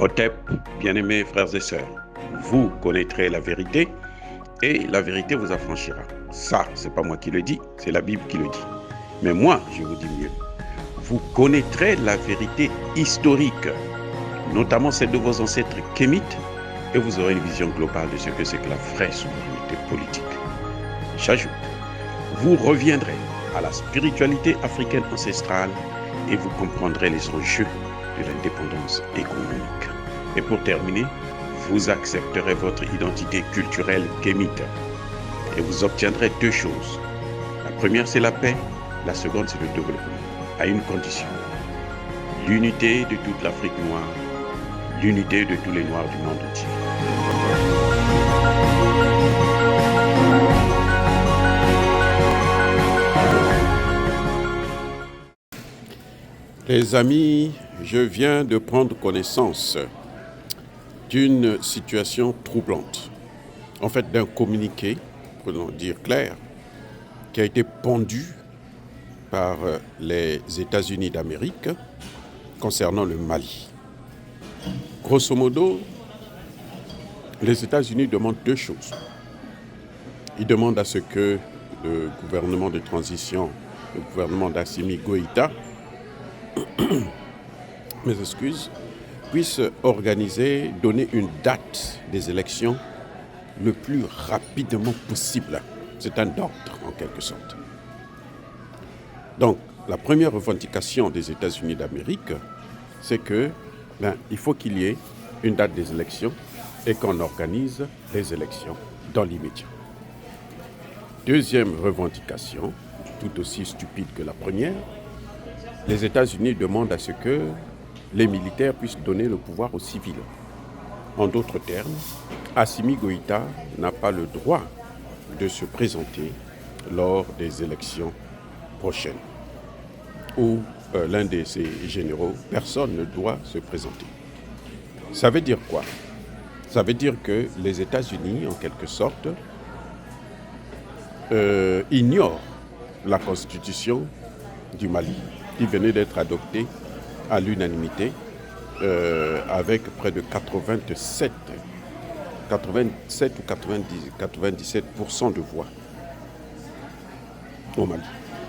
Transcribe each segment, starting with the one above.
Otep, bien-aimés frères et sœurs, vous connaîtrez la vérité et la vérité vous affranchira. Ça, c'est pas moi qui le dis, c'est la Bible qui le dit. Mais moi, je vous dis mieux. Vous connaîtrez la vérité historique, notamment celle de vos ancêtres kémites, et vous aurez une vision globale de ce que c'est que la vraie souveraineté politique. J'ajoute, vous reviendrez à la spiritualité africaine ancestrale et vous comprendrez les enjeux de l'indépendance économique. Et pour terminer, vous accepterez votre identité culturelle kémite et vous obtiendrez deux choses. La première, c'est la paix. La seconde, c'est le développement, à une condition. L'unité de toute l'Afrique noire, l'unité de tous les Noirs du monde entier. Les amis, je viens de prendre connaissance d'une situation troublante. En fait, d'un communiqué, pour dire clair, qui a été pondu par les États-Unis d'Amérique concernant le Mali. Grosso modo, les États-Unis demandent deux choses. Ils demandent à ce que le gouvernement de transition, le gouvernement d'Assimi Goïta, puisse organiser, donner une date des élections le plus rapidement possible. C'est un ordre, en quelque sorte. Donc, la première revendication des États-Unis d'Amérique, c'est que il faut qu'il y ait une date des élections et qu'on organise les élections dans l'immédiat. Deuxième revendication, tout aussi stupide que la première, les États-Unis demandent à ce que les militaires puissent donner le pouvoir aux civils. En d'autres termes, Assimi Goïta n'a pas le droit de se présenter lors des élections prochaines. Ou l'un de ses généraux, personne ne doit se présenter. Ça veut dire quoi? Ça veut dire que les États-Unis, en quelque sorte, ignorent la constitution du Mali, qui venait d'être adoptée à l'unanimité avec près de 87 ou 97% de voix au Mali.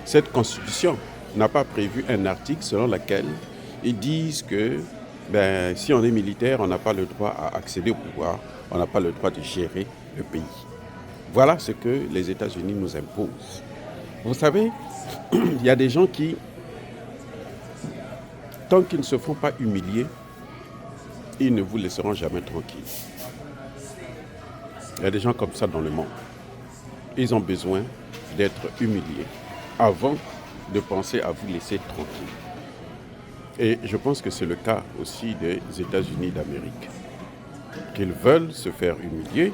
Cette constitution n'a pas prévu un article selon lequel ils disent que si on est militaire, on n'a pas le droit à accéder au pouvoir, on n'a pas le droit de gérer le pays. Voilà ce que les États-Unis nous imposent. Vous savez, il y a des gens qui, tant qu'ils ne se font pas humilier, ils ne vous laisseront jamais tranquille. Il y a des gens comme ça dans le monde. Ils ont besoin d'être humiliés avant de penser à vous laisser tranquille. Et je pense que c'est le cas aussi des États-Unis d'Amérique. Qu'ils veulent se faire humilier,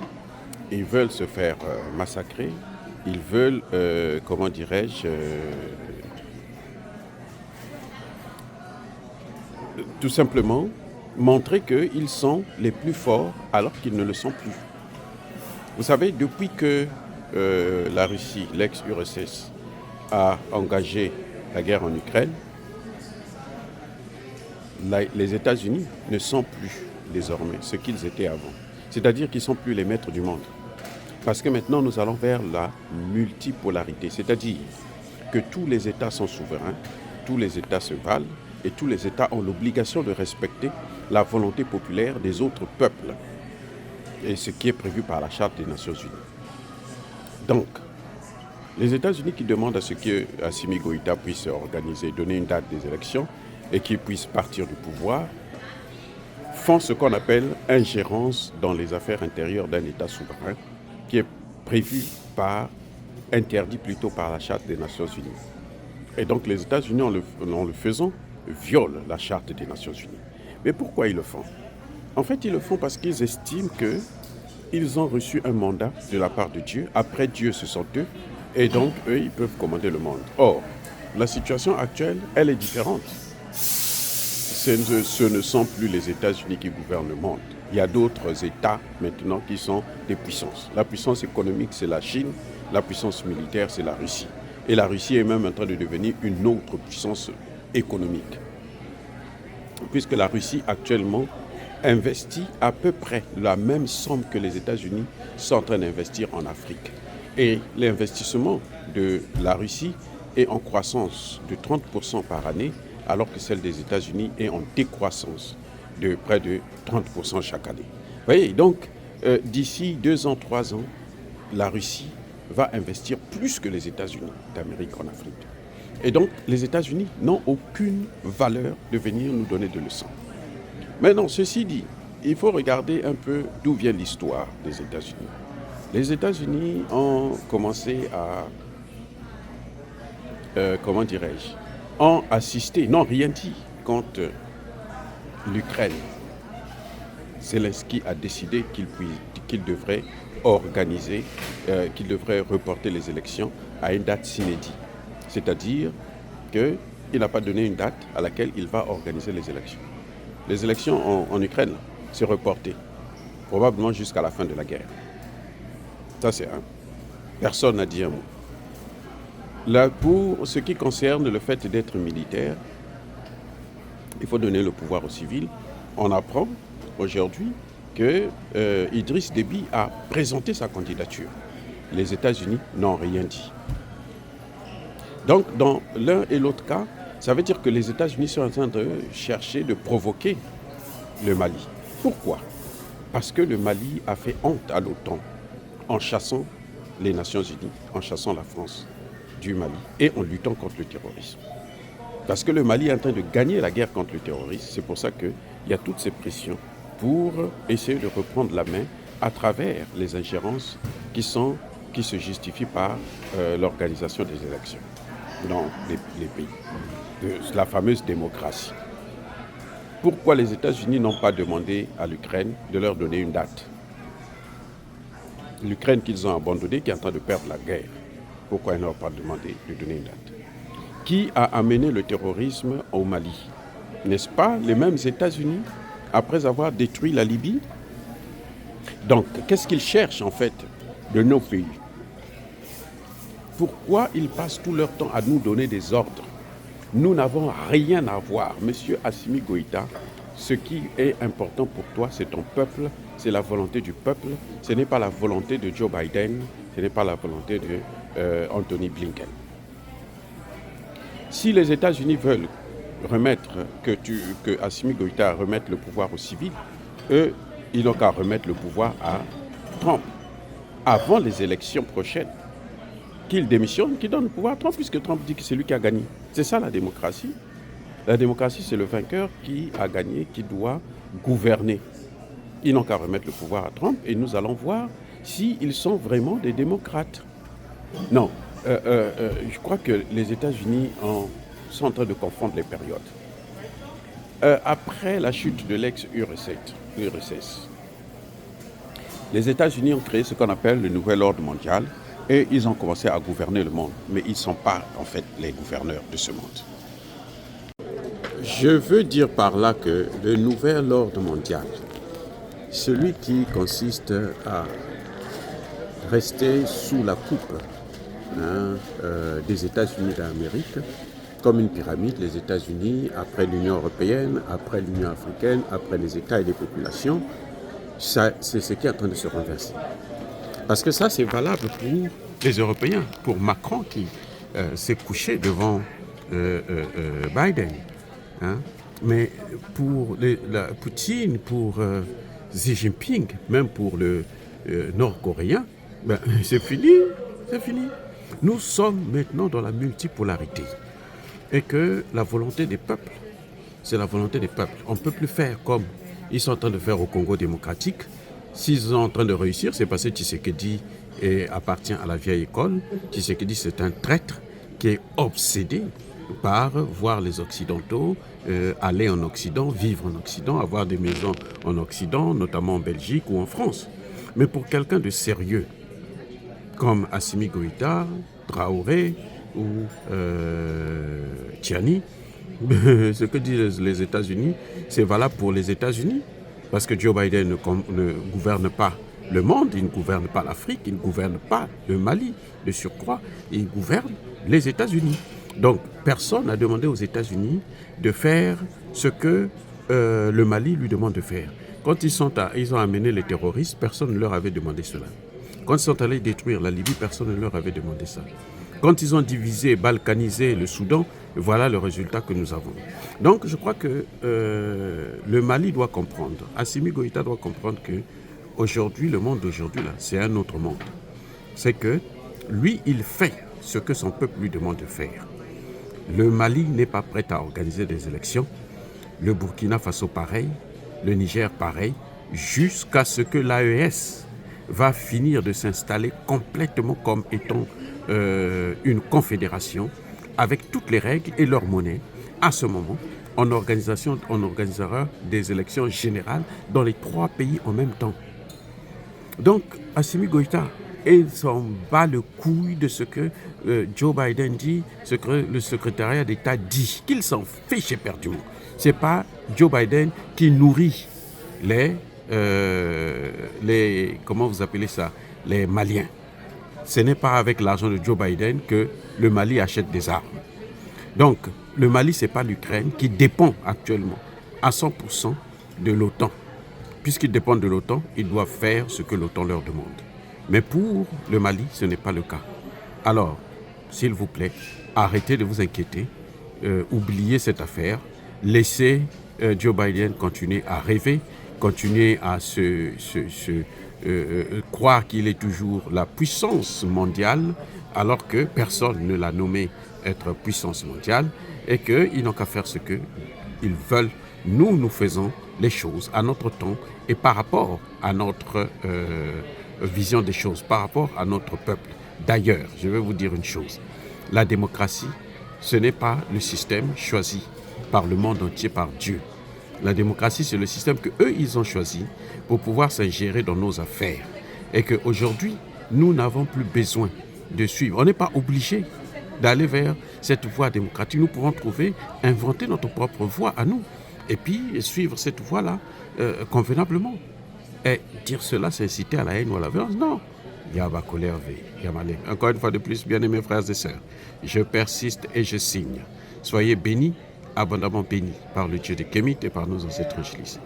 ils veulent se faire massacrer, ils veulent, tout simplement montrer qu'ils sont les plus forts alors qu'ils ne le sont plus. Vous savez, depuis que la Russie, l'ex-URSS, a engagé la guerre en Ukraine, les États-Unis ne sont plus désormais ce qu'ils étaient avant. C'est-à-dire qu'ils ne sont plus les maîtres du monde. Parce que maintenant, nous allons vers la multipolarité. C'est-à-dire que tous les États sont souverains, tous les États se valent et tous les États ont l'obligation de respecter la volonté populaire des autres peuples. Et ce qui est prévu par la Charte des Nations Unies. Donc, les États-Unis qui demandent à ce que Assimi Goïta puisse organiser, donner une date des élections et qu'il puisse partir du pouvoir, font ce qu'on appelle ingérence dans les affaires intérieures d'un État souverain qui est interdit plutôt par la Charte des Nations Unies. Et donc les États-Unis, en le faisant, violent la Charte des Nations Unies. Mais pourquoi ils le font? En fait, ils le font parce qu'ils estiment qu'ils ont reçu un mandat de la part de Dieu. Après Dieu, ce sont eux. Et donc, eux, ils peuvent commander le monde. Or, la situation actuelle, elle est différente. Ce ne sont plus les États-Unis qui gouvernent le monde. Il y a d'autres États maintenant qui sont des puissances. La puissance économique, c'est la Chine. La puissance militaire, c'est la Russie. Et la Russie est même en train de devenir une autre puissance économique. Puisque la Russie, actuellement, investit à peu près la même somme que les États-Unis sont en train d'investir en Afrique. Et l'investissement de la Russie est en croissance de 30% par année, alors que celle des États-Unis est en décroissance de près de 30% chaque année. Vous voyez, donc d'ici 2 ans, 3 ans, la Russie va investir plus que les États-Unis d'Amérique en Afrique. Et donc, les États-Unis n'ont aucune valeur de venir nous donner des leçons. Maintenant, ceci dit, il faut regarder un peu d'où vient l'histoire des États-Unis. Les États-Unis ont commencé à, ont assisté, n'ont rien dit contre l'Ukraine. Zelensky a décidé qu'il devrait organiser, qu'il devrait reporter les élections à une date s'inédite. C'est-à-dire qu'il n'a pas donné une date à laquelle il va organiser les élections. Les élections en Ukraine, c'est reporté, probablement jusqu'à la fin de la guerre. Ça, c'est un. Personne n'a dit un mot. Là, pour ce qui concerne le fait d'être militaire, il faut donner le pouvoir aux civils. On apprend aujourd'hui que Idriss Déby a présenté sa candidature. Les États-Unis n'ont rien dit. Donc, dans l'un et l'autre cas, ça veut dire que les États-Unis sont en train de chercher de provoquer le Mali. Pourquoi? Parce que le Mali a fait honte à l'OTAN en chassant les Nations Unies, en chassant la France du Mali et en luttant contre le terrorisme. Parce que le Mali est en train de gagner la guerre contre le terrorisme. C'est pour ça qu'il y a toutes ces pressions pour essayer de reprendre la main à travers les ingérences qui se justifient par l'organisation des élections dans les pays, de la fameuse démocratie. Pourquoi les États-Unis n'ont pas demandé à l'Ukraine de leur donner une date? L'Ukraine qu'ils ont abandonnée, qui est en train de perdre la guerre, pourquoi ils n'ont pas demandé de donner une date? Qui a amené le terrorisme au Mali? N'est-ce pas les mêmes États-Unis, après avoir détruit la Libye? Donc, qu'est-ce qu'ils cherchent en fait de nos pays? Pourquoi ils passent tout leur temps à nous donner des ordres? Nous n'avons rien à voir. Monsieur Assimi Goïta, ce qui est important pour toi, c'est ton peuple, c'est la volonté du peuple. Ce n'est pas la volonté de Joe Biden, ce n'est pas la volonté de Anthony Blinken. Si les États-Unis veulent remettre, que Assimi Goïta remette le pouvoir aux civils, eux, ils n'ont qu'à remettre le pouvoir à Trump avant les élections prochaines. Qu'il démissionne, qu'il donne le pouvoir à Trump, puisque Trump dit que c'est lui qui a gagné. C'est ça la démocratie. La démocratie, c'est le vainqueur qui a gagné, qui doit gouverner. Ils n'ont qu'à remettre le pouvoir à Trump et nous allons voir s'ils sont vraiment des démocrates. Non, je crois que les États-Unis sont en train de confondre les périodes. Après la chute de l'ex-URSS, les États-Unis ont créé ce qu'on appelle le nouvel ordre mondial et ils ont commencé à gouverner le monde. Mais ils ne sont pas en fait les gouverneurs de ce monde. Je veux dire par là que le nouvel ordre mondial, celui qui consiste à rester sous la coupe des États-Unis d'Amérique, comme une pyramide, les États-Unis, après l'Union européenne, après l'Union africaine, après les États et les populations, c'est ce qui est en train de se renverser. Parce que ça, c'est valable pour les Européens, pour Macron qui s'est couché devant Biden. Mais pour Poutine, pour Xi Jinping, même pour le Nord-Coréen, c'est fini, c'est fini. Nous sommes maintenant dans la multipolarité et que la volonté des peuples, c'est la volonté des peuples. On ne peut plus faire comme ils sont en train de faire au Congo démocratique. S'ils sont en train de réussir, c'est parce que Tshisekedi appartient à la vieille école. Tshisekedi, c'est un traître qui est obsédé par voir les Occidentaux aller en Occident, vivre en Occident, avoir des maisons en Occident, notamment en Belgique ou en France. Mais pour quelqu'un de sérieux, comme Assimi Goïta, Traoré ou Tiani, ce que disent les États-Unis, c'est valable pour les États-Unis. Parce que Joe Biden ne gouverne pas le monde, il ne gouverne pas l'Afrique, il ne gouverne pas le Mali de surcroît, il gouverne les États-Unis. Donc personne n'a demandé aux États-Unis de faire ce que le Mali lui demande de faire. Quand ils ont amené les terroristes, personne ne leur avait demandé cela. Quand ils sont allés détruire la Libye, personne ne leur avait demandé ça. Quand ils ont divisé, balkanisé le Soudan, voilà le résultat que nous avons. Donc je crois que le Mali doit comprendre, Assimi Goïta doit comprendre que aujourd'hui, le monde d'aujourd'hui, là, c'est un autre monde. C'est que lui, il fait ce que son peuple lui demande de faire. Le Mali n'est pas prêt à organiser des élections. Le Burkina Faso pareil, le Niger pareil, jusqu'à ce que l'AES va finir de s'installer complètement comme étant une confédération avec toutes les règles et leur monnaie. À ce moment, on organisera des élections générales dans les 3 pays en même temps. Donc, Assimi Goïta, il s'en bat le couille de ce que Joe Biden dit, ce que le secrétariat d'État dit, qu'il s'en fiche éperdument. Ce n'est pas Joe Biden qui nourrit comment vous appelez ça, les Maliens. Ce n'est pas avec l'argent de Joe Biden que le Mali achète des armes. Donc, le Mali, ce n'est pas l'Ukraine qui dépend actuellement à 100% de l'OTAN. Puisqu'ils dépendent de l'OTAN, ils doivent faire ce que l'OTAN leur demande. Mais pour le Mali, ce n'est pas le cas. Alors, s'il vous plaît, arrêtez de vous inquiéter, oubliez cette affaire, laissez Joe Biden continuer à rêver, continuer à croire qu'il est toujours la puissance mondiale, alors que personne ne l'a nommé être puissance mondiale, et qu'ils n'ont qu'à faire ce qu'ils veulent. Nous faisons les choses à notre temps et par rapport à notre vision des choses, par rapport à notre peuple. D'ailleurs, je vais vous dire une chose, la démocratie, ce n'est pas le système choisi par le monde entier, par Dieu. La démocratie, c'est le système qu'eux, ils ont choisi pour pouvoir s'ingérer dans nos affaires. Et qu'aujourd'hui, nous n'avons plus besoin de suivre. On n'est pas obligé d'aller vers cette voie démocratique. Nous pouvons inventer notre propre voie à nous. Et puis suivre cette voie-là convenablement. Et dire cela, c'est inciter à la haine ou à la violence. Non. Encore une fois de plus, bien-aimés frères et sœurs, je persiste et je signe. Soyez bénis, abondamment bénis par le Dieu des Kémites et par nos ancêtres angelisés.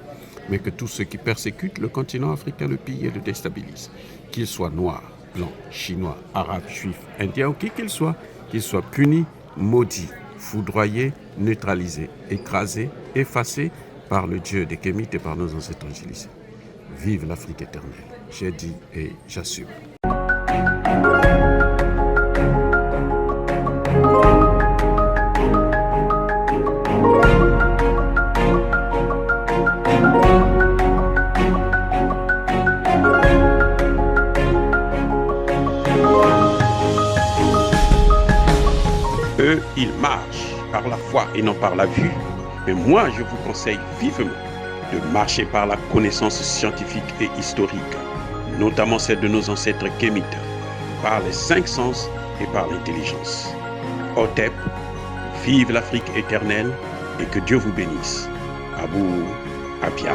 Mais que tous ceux qui persécutent le continent africain le pillent et le déstabilisent, qu'ils soient noirs, blancs, chinois, arabes, juifs, indiens ou qui qu'ils soient punis, maudits, foudroyés, neutralisés, écrasés, effacés par le Dieu des Kémites et par nos ancêtres angelisés. Vive l'Afrique éternelle. J'ai dit et j'assume. Eux, ils marchent par la foi et non par la vue. Mais moi, je vous conseille vivement de marcher par la connaissance scientifique et historique, notamment celle de nos ancêtres kémites, par les 5 sens et par l'intelligence. Otep, vive l'Afrique éternelle et que Dieu vous bénisse. Abou Abia.